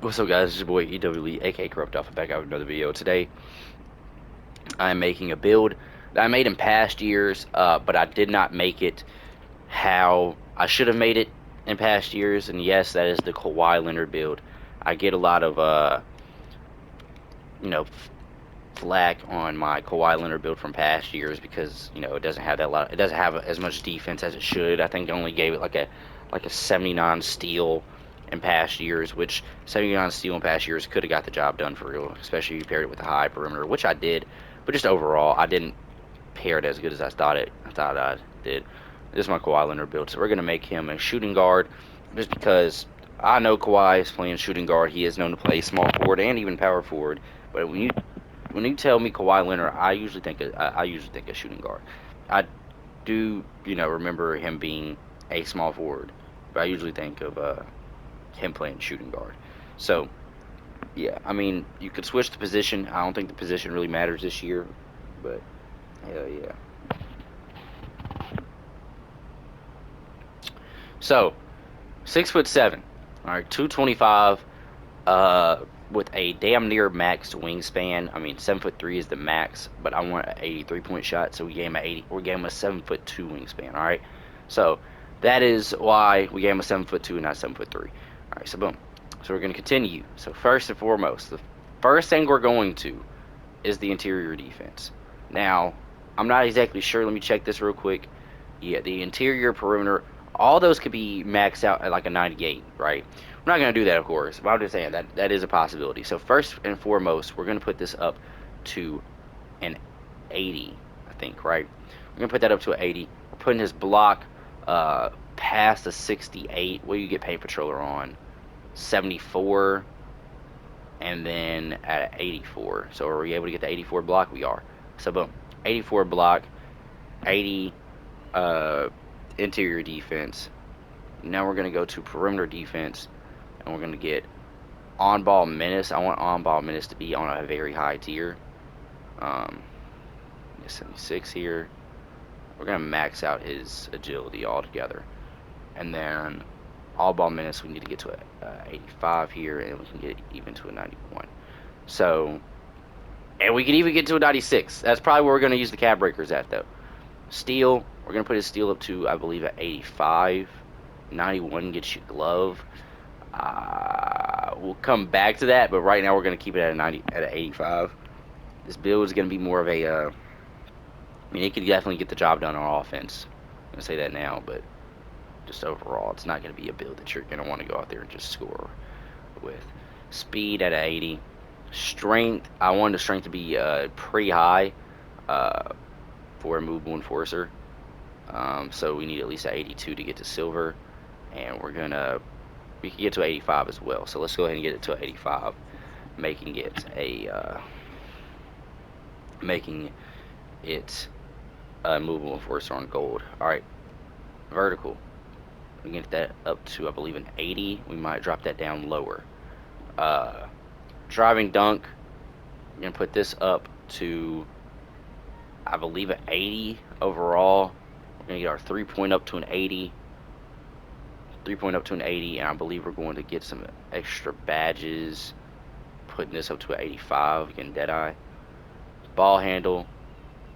What's up, guys? It's your boy EWE, aka Corrupt Alpha, back out with another video. Today, I'm making a build that I made in past years, but I did not make it how I should have made it in past years. And yes, that is the Kawhi Leonard build. I get a lot of, you know, flack on my Kawhi Leonard build from past years because it doesn't have that lot. It doesn't have as much defense as it should. I think I only gave it like a 79 steal in past years, which 79 steal in past years could have got the job done for real, especially if you paired it with a high perimeter, which I did. But just overall, I didn't pair it as good as I thought I did. This is my Kawhi Leonard build, so we're gonna make him a shooting guard, just because I know Kawhi is playing shooting guard. He is known to play small forward and even power forward. But when you tell me Kawhi Leonard, I usually think a shooting guard. I do remember him being a small forward, but I usually think of him playing shooting guard. So yeah, I mean you could switch the position. I don't think the position really matters this year, but hell yeah. So 6'7", all right, 225, with a damn near max wingspan. I mean, 7'3" is the max, but I want an 83-point shot, so we gave him a 80. We gave him a 7'2" wingspan. All right, so that is why we gave him a 7'2" and not 7'3". All right, so boom. So we're gonna continue. So first and foremost, the first thing we're going to is the interior defense. Now, I'm not exactly sure. Let me check this real quick. Yeah, the interior perimeter, all those could be maxed out at like a 98, right? We're not going to do that, of course, but I'm just saying that is a possibility. So first and foremost, we're going to put this up to an 80, I think, right? We're going to put that up to an 80. We're putting his block past the 68. What do you get paint patroller on? 74, and then at 84. So are we able to get the 84 block? We are. So boom, 84 block, 80 uh, interior defense. Now we're going to go to perimeter defense, and we're going to get on-ball menace. I want on-ball menace to be on a very high tier. 76 here. We're going to max out his agility altogether. And then all-ball menace, we need to get to a 85 here, and we can get even to a 91. So, and we can even get to a 96. That's probably where we're going to use the cap breakers at, though. Steel, we're going to put his steel up to, I believe, at 85. 91 gets you glove. We'll come back to that, but right now we're going to keep it at a 90, at an 85. This build is going to be more of a, I mean, it could definitely get the job done on offense. I'm going to say that now, but just overall, it's not going to be a build that you're going to want to go out there and just score with. Speed at 80. Strength, I wanted the strength to be pretty high for a movable enforcer. So we need at least an 82 to get to silver, and we can get to 85 as well. So let's go ahead and get it to 85, making it a movable enforcer on gold. All right, vertical. We can get that up to, I believe, an 80. We might drop that down lower. Uh, Driving dunk. We're gonna put this up to, I believe, an 80 overall. We're gonna get our 3-point up to an 80. 3-point up to an 80, and I believe we're going to get some extra badges, putting this up to an 85, getting Deadeye. Ball handle,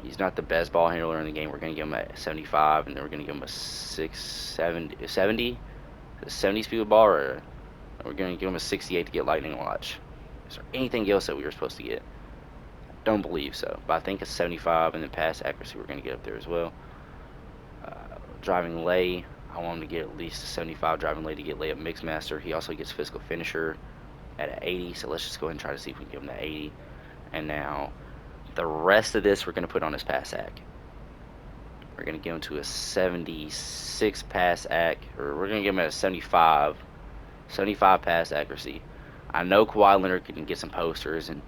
he's not the best ball handler in the game. We're going to give him a 75, and then we're going to give him a 70 speed with ball, or we're going to give him a 68 to get lightning watch. Is there anything else that we were supposed to get? Don't believe so, but I think a 75, and then pass accuracy we're going to get up there as well. Driving lay, I want him to get at least a 75 driving lay to get layup mix master. He also gets physical finisher at an 80, so let's just go ahead and try to see if we can give him that 80. And now the rest of this we're going to put on his pass act. We're going to give him to a 76 pass act, or we're going to give him at a 75 pass accuracy. I know Kawhi Leonard can get some posters and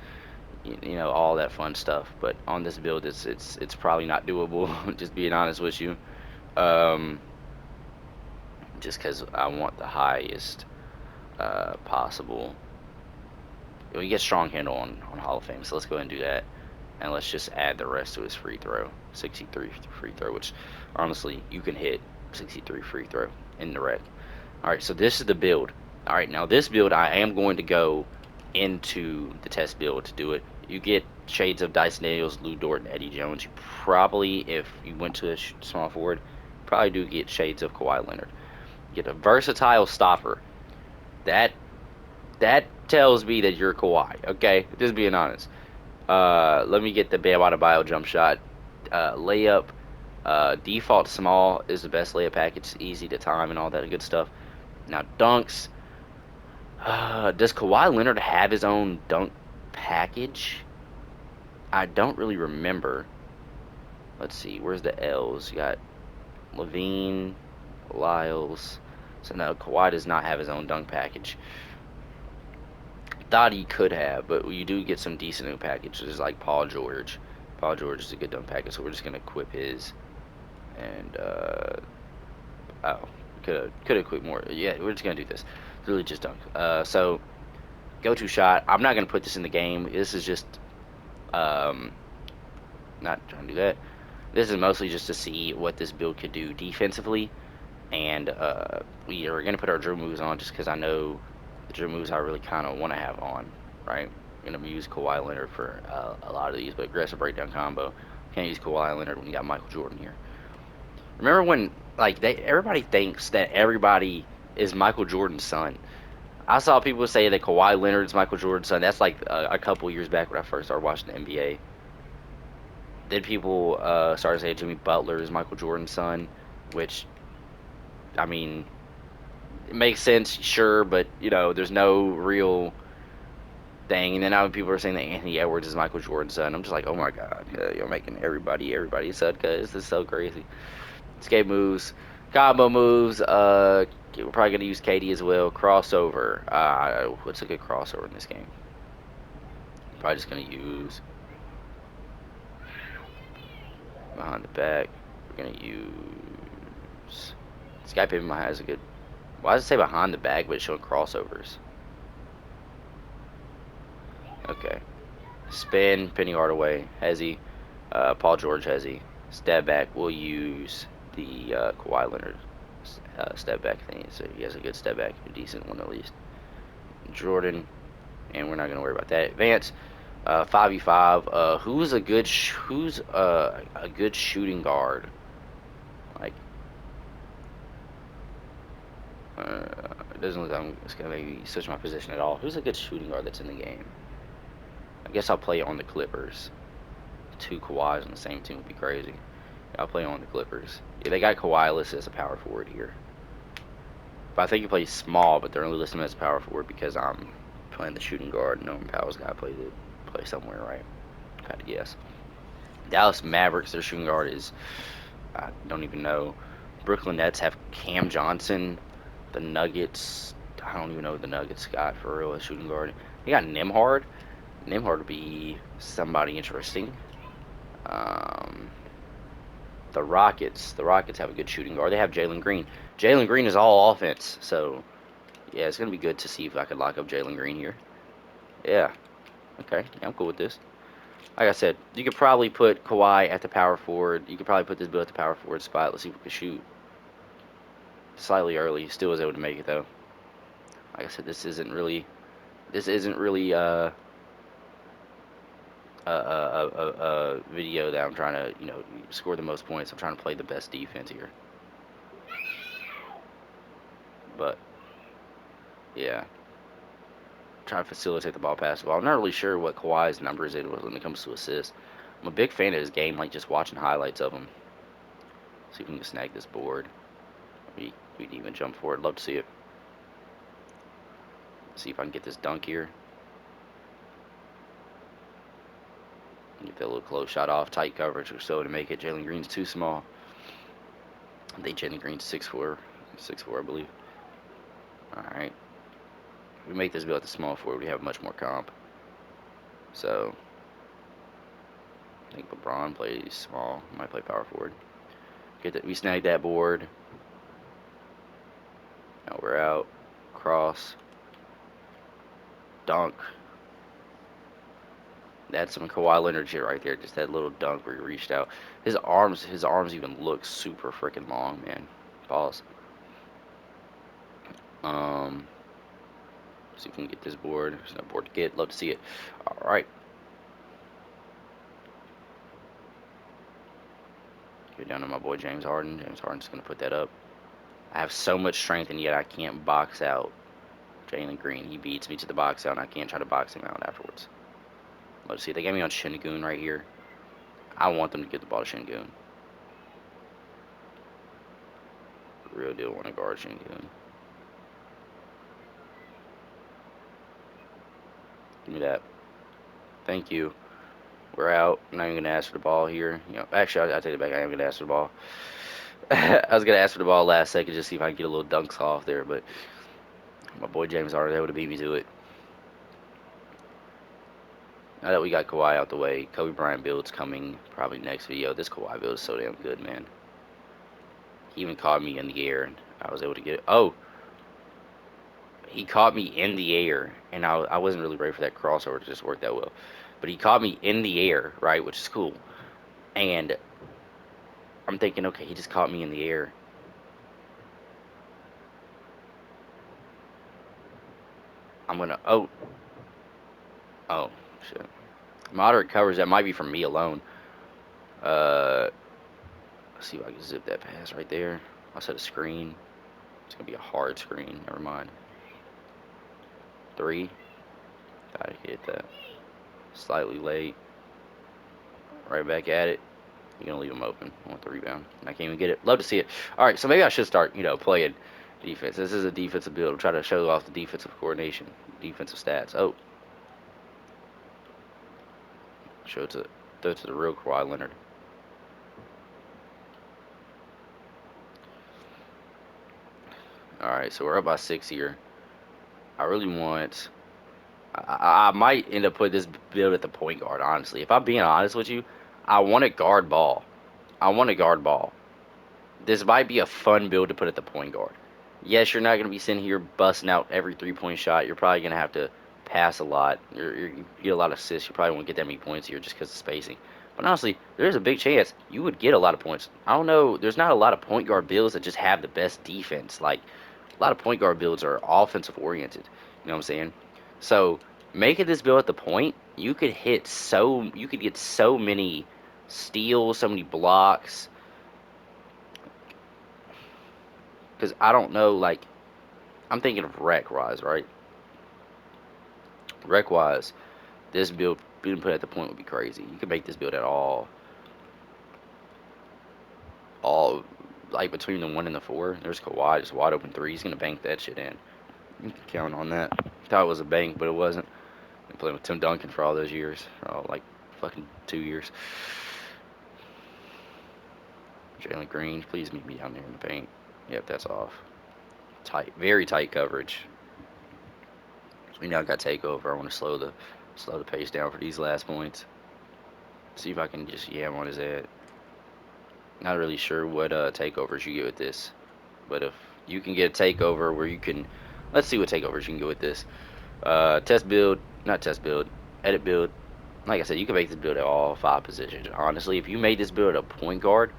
all that fun stuff, but on this build it's probably not doable. Just being honest with you. Um, just because I want the highest possible. We get strong handle on Hall of Fame, so let's go ahead and do that. And let's just add the rest to his free throw. 63 free throw, which honestly, you can hit 63 free throw in the red. Alright, so this is the build. All right, now this build I am going to go into the test build to do it. You get shades of Dyson Daniels, Lou Dort, and Eddie Jones. You probably, if you went to a small forward, probably do get shades of Kawhi Leonard. Get a versatile stopper. That that tells me that you're Kawhi. Okay, just being honest. Let me get the Bam Adebayo jump shot. Layup. Default small is the best layup package. It's easy to time and all that good stuff. Now dunks. Does Kawhi Leonard have his own dunk package? I don't really remember. Let's see. Where's the L's? You got Levine, Lyles. So no, Kawhi does not have his own dunk package. Thought he could have, but you do get some decent new packages like Paul George. Paul George is a good dunk package, so we're just gonna equip his. And oh, could equip more. Yeah, we're just gonna do this. It's really just dunk. So go to shot. I'm not gonna put this in the game. This is just um not trying to do that. This is mostly just to see what this build could do defensively, and we are gonna put our drill moves on just because I know the drill moves I really kind of want to have on. Right, I'm gonna use Kawhi Leonard for a lot of these, but aggressive breakdown combo. Can't use Kawhi Leonard when you got Michael Jordan here. Remember when like everybody thinks that everybody is Michael Jordan's son. I saw people say that Kawhi Leonard's Michael Jordan's son. That's like a couple years back when I first started watching the NBA. Then people started saying Jimmy Butler is Michael Jordan's son, which I mean it makes sense, sure, but you know there's no real thing. And then now people are saying that Anthony Edwards is Michael Jordan's son. I'm just like, oh my god, you're making everybody's son because this is so crazy. Escape moves, combo moves. We're probably gonna use KD as well. Crossover. What's a good crossover in this game? Probably just gonna use behind the back. We're gonna use. Sky Pavement has a good. Why does it say behind the back, but it's showing crossovers? Okay. Spin, Penny Hardaway, Hezzy, Paul George, Hezzy. Step back. We'll use the Kawhi Leonard step back thing. So he has a good step back, a decent one at least. Jordan, and we're not gonna worry about that. Advance, 5v5. Who's a good a good shooting guard? Like, it doesn't look like I'm just gonna maybe switch my position at all. Who's a good shooting guard that's in the game? I guess I'll play on the Clippers. Two Kawhis on the same team would be crazy. I'll play on the Clippers. Yeah, they got Kawhi listed as a power forward here. But I think he plays small, but they're only listing him as power forward because I'm playing the shooting guard. Norman Powell's got to play somewhere, right? If I had to guess. Dallas Mavericks, their shooting guard is, I don't even know. Brooklyn Nets have Cam Johnson. The Nuggets, I don't even know what the Nuggets got for real, a shooting guard. They got Nimhard. Nimhard would be somebody interesting. The Rockets have a good shooting guard. They have Jalen Green. Jalen Green is all offense, so yeah, it's gonna be good to see if I could lock up Jalen Green here. Yeah, okay, yeah, I'm cool with this. Like I said, you could probably put Kawhi at the power forward. You could probably put this build at the power forward spot. Let's see if we can shoot. Slightly early, still was able to make it though. Like I said, this isn't really a video that I'm trying to score the most points. I'm trying to play the best defense here. But yeah, trying to facilitate the ball pass. Well, I'm not really sure what Kawhi's numbers is when it comes to assists. I'm a big fan of his game, like just watching highlights of him. See if we can snag this board. We'd even jump forward. Love to see it. See if I can get this dunk here. Get that little close shot off. Tight coverage or so to make it. Jalen Green's too small. I think Jalen Green's 6'4", 6'4", I believe. All right. If we make this build at the small forward, we have much more comp. So I think LeBron plays small. Might play power forward. Get that. We snag that board. Now we're out. Cross. Dunk. That's some Kawhi Leonard shit right there. Just that little dunk where he reached out. His arms even look super freaking long, man. Pause. Um, See if we can get this board. There's no board to get. Love to see it. All right. Get down to my boy James Harden. James Harden's going to put that up. I have so much strength, and yet I can't box out Jalen Green. He beats me to the box out, and I can't try to box him out afterwards. Let's see. They got me on Shingun right here. I want them to get the ball to Shingun. Real deal want to guard Shingun. Give me that. Thank you. We're out. I'm not even going to ask for the ball here. Actually, I'll take it back. I am going to ask for the ball. I was going to ask for the ball last second just see if I can get a little dunks off there, but my boy James Harden able to beat me to it. Now that we got Kawhi out the way, Kobe Bryant build's coming probably next video. This Kawhi build is so damn good, man. He even caught me in the air, and I was able to get it. Oh! He caught me in the air, and I wasn't really ready for that crossover to just work that well. But he caught me in the air, right, which is cool. And I'm thinking, okay, he just caught me in the air. I'm gonna, oh, shit. Moderate covers, that might be from me alone. Let's see if I can zip that pass right there. I set a screen. It's gonna be a hard screen, never mind. 3. Gotta hit that. Slightly late. Right back at it. You're gonna leave him open. I want the rebound. I can't even get it. Love to see it. Alright, so maybe I should start, playing defense. This is a defensive build. I'm trying to show off the defensive coordination, defensive stats. Oh. Throw it to the real Kawhi Leonard. Alright, so we're up by 6 here. I really want... I might end up putting this build at the point guard, honestly. If I'm being honest with you, I want to guard ball. I want to guard ball. This might be a fun build to put at the point guard. Yes, you're not going to be sitting here busting out every three-point shot. You're probably going to have to pass a lot. You get a lot of assists. You probably won't get that many points here just because of spacing. But honestly, there's a big chance you would get a lot of points. I don't know. There's not a lot of point guard builds that just have the best defense. Like, a lot of point guard builds are offensive oriented. You know what I'm saying? So, making this build at the point, you could get so many steals, so many blocks. Because I don't know, like, I'm thinking of rec-wise, right? Rec-wise, this build being put at the point would be crazy. You could make this build at all, like, between the 1 and the 4. There's Kawhi, just wide open 3. He's going to bank that shit in. You can count on that. Thought it was a bank, but it wasn't. Been playing with Tim Duncan for all those years. Like, fucking 2 years. Jalen Green, please meet me down there in the paint. Yep, that's off. Tight, very tight coverage. So we now got takeover. I want to slow the pace down for these last points. See if I can just yam on his head. Not really sure what takeovers you get with this, but if you can get a takeover where you can, let's see what takeovers you can get with this. Test build, not test build, edit build. Like I said, you can make this build at all 5 positions. Honestly, if you made this build a point guard,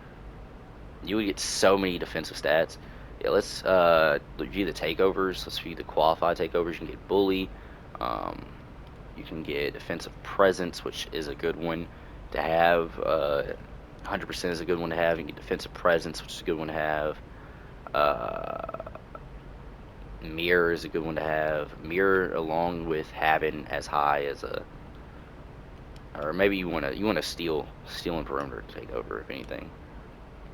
you would get so many defensive stats. Yeah, let's view the takeovers. Let's view the qualified takeovers. You can get bully. You can get defensive presence, which is a good one to have. 100% is a good one to have. You can get defensive presence, which is a good one to have. Mirror is a good one to have. Mirror along with having as high as a, or maybe you want to steal and perimeter to take over if anything.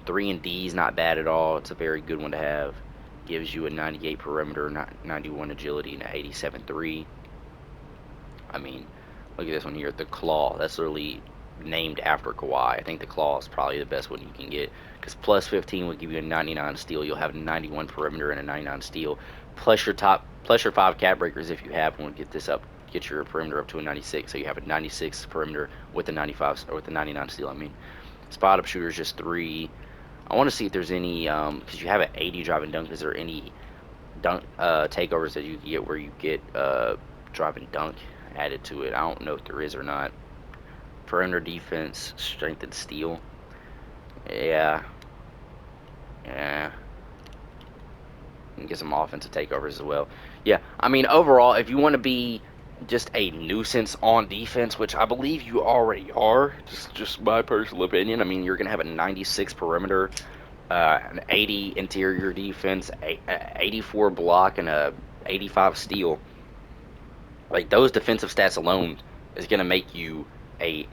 3 and D is not bad at all. It's a very good one to have. Gives you a 98 perimeter, 91 agility, and an 87 3. I mean, look at this one here, the Claw. That's literally named after Kawhi. I think the Claw is probably the best one you can get because plus 15 would give you a 99 steal. You'll have a 91 perimeter and a 99 steal. Plus your 5 cap breakers if you have one. Get this up. Get your perimeter up to a 96. So you have a 96 perimeter with a 95 or with a 99 steal. I mean, spot up shooter is just 3. I want to see if there's any because you have an 80 drive and dunk. Is there any dunk takeovers that you can get where you get drive and dunk added to it? I don't know if there is or not. Perimeter defense, strength and steal. Yeah. and get some offensive takeovers as well. Yeah, I mean, overall, if you want to be just a nuisance on defense, which I believe you already are, just my personal opinion. I mean, you're gonna have a 96 perimeter, an 80 interior defense, 84 block, and a 85 steal. Like those defensive stats alone is gonna make you a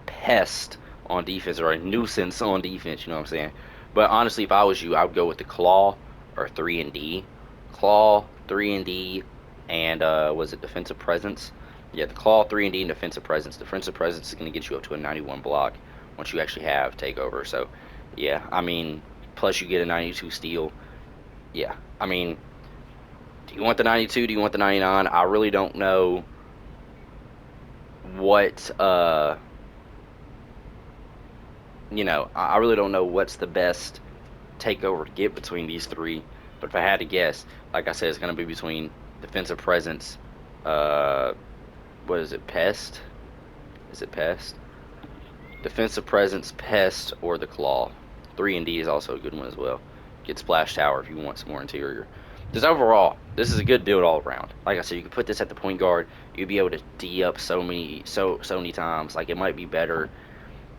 pest on defense or a nuisance on defense. You know what I'm saying? But honestly, if I was you, I would go with the claw or 3 and D, claw 3 and D, and was it defensive presence? Yeah, the claw 3 and D and defensive presence. Defensive presence is gonna get you up to a 91 block once you actually have takeover. So yeah, I mean, plus you get a 92 steal. Yeah, I mean, do you want the 92? Do you want the 99? I really don't know what I really don't know what's the best takeover to get between these three. But if I had to guess, like I said, it's going to be between defensive presence, uh, what is it, pest? Is it pest? Defensive presence, pest, or the claw. 3 and D is also a good one as well. Get splash tower if you want some more interior. Just overall, this is a good build all around. Like I said, you can put this at the point guard. You'd be able to D up so many times. Like it might be better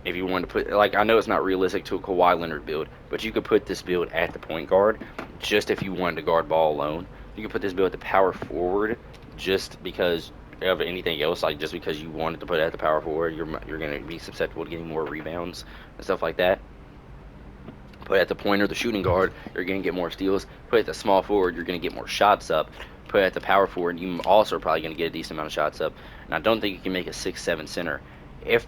if you want to put, like, I know it's not realistic to a Kawhi Leonard build, but you could put this build at the point guard just if you wanted to guard ball alone. You could put this build at the power forward just because of anything else, like just because you wanted to put it at the power forward. You're going to be susceptible to getting more rebounds and stuff like that. Put at the pointer, the shooting guard, you're going to get more steals. Put at the small forward, you're going to get more shots up. Put at the power forward, you also are probably going to get a decent amount of shots up. And I don't think you can make a 6'7" center. If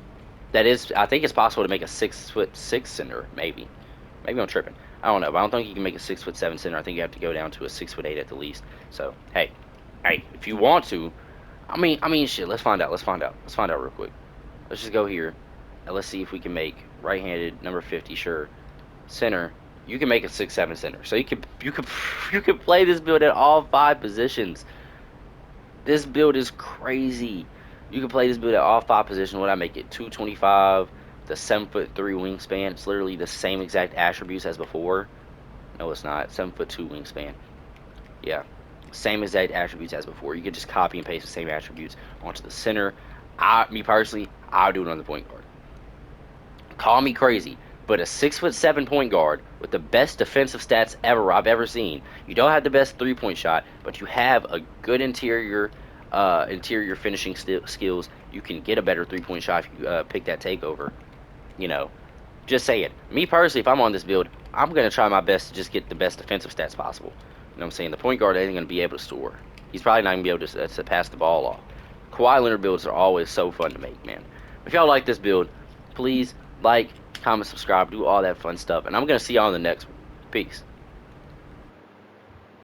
that is, I think it's possible to make a 6'6" center, maybe. Maybe I'm tripping. I don't know, but I don't think you can make a 6'7" center. I think you have to go down to a 6'8" at the least. So hey, if you want to, shit. Let's find out. Let's find out. Let's find out real quick. Let's just go here and let's see if we can make right-handed number 50. Sure, center. You can make a 6'7" center. So you could play this build at all 5 positions. This build is crazy. You can play this build at all 5 positions. What I make it 225, the 7'3" wingspan. It's literally the same exact attributes as before. No, it's not. 7'2" wingspan. Yeah, same exact attributes as before. You can just copy and paste the same attributes onto the center. Me personally, I'll do it on the point guard. Call me crazy, but a 6'7" point guard with the best defensive stats I've ever seen. You don't have the best 3-point shot, but you have a good interior finishing skills. You can get a better 3-point shot if you pick that takeover. You know, just say it. Me personally, if I'm on this build, I'm gonna try my best to just get the best defensive stats possible. You know what I'm saying? The point guard isn't gonna be able to score. He's probably not gonna be able to pass the ball off. Kawhi Leonard builds are always so fun to make, man. If y'all like this build, please like, comment, subscribe, do all that fun stuff, and I'm gonna see y'all in the next one. Peace.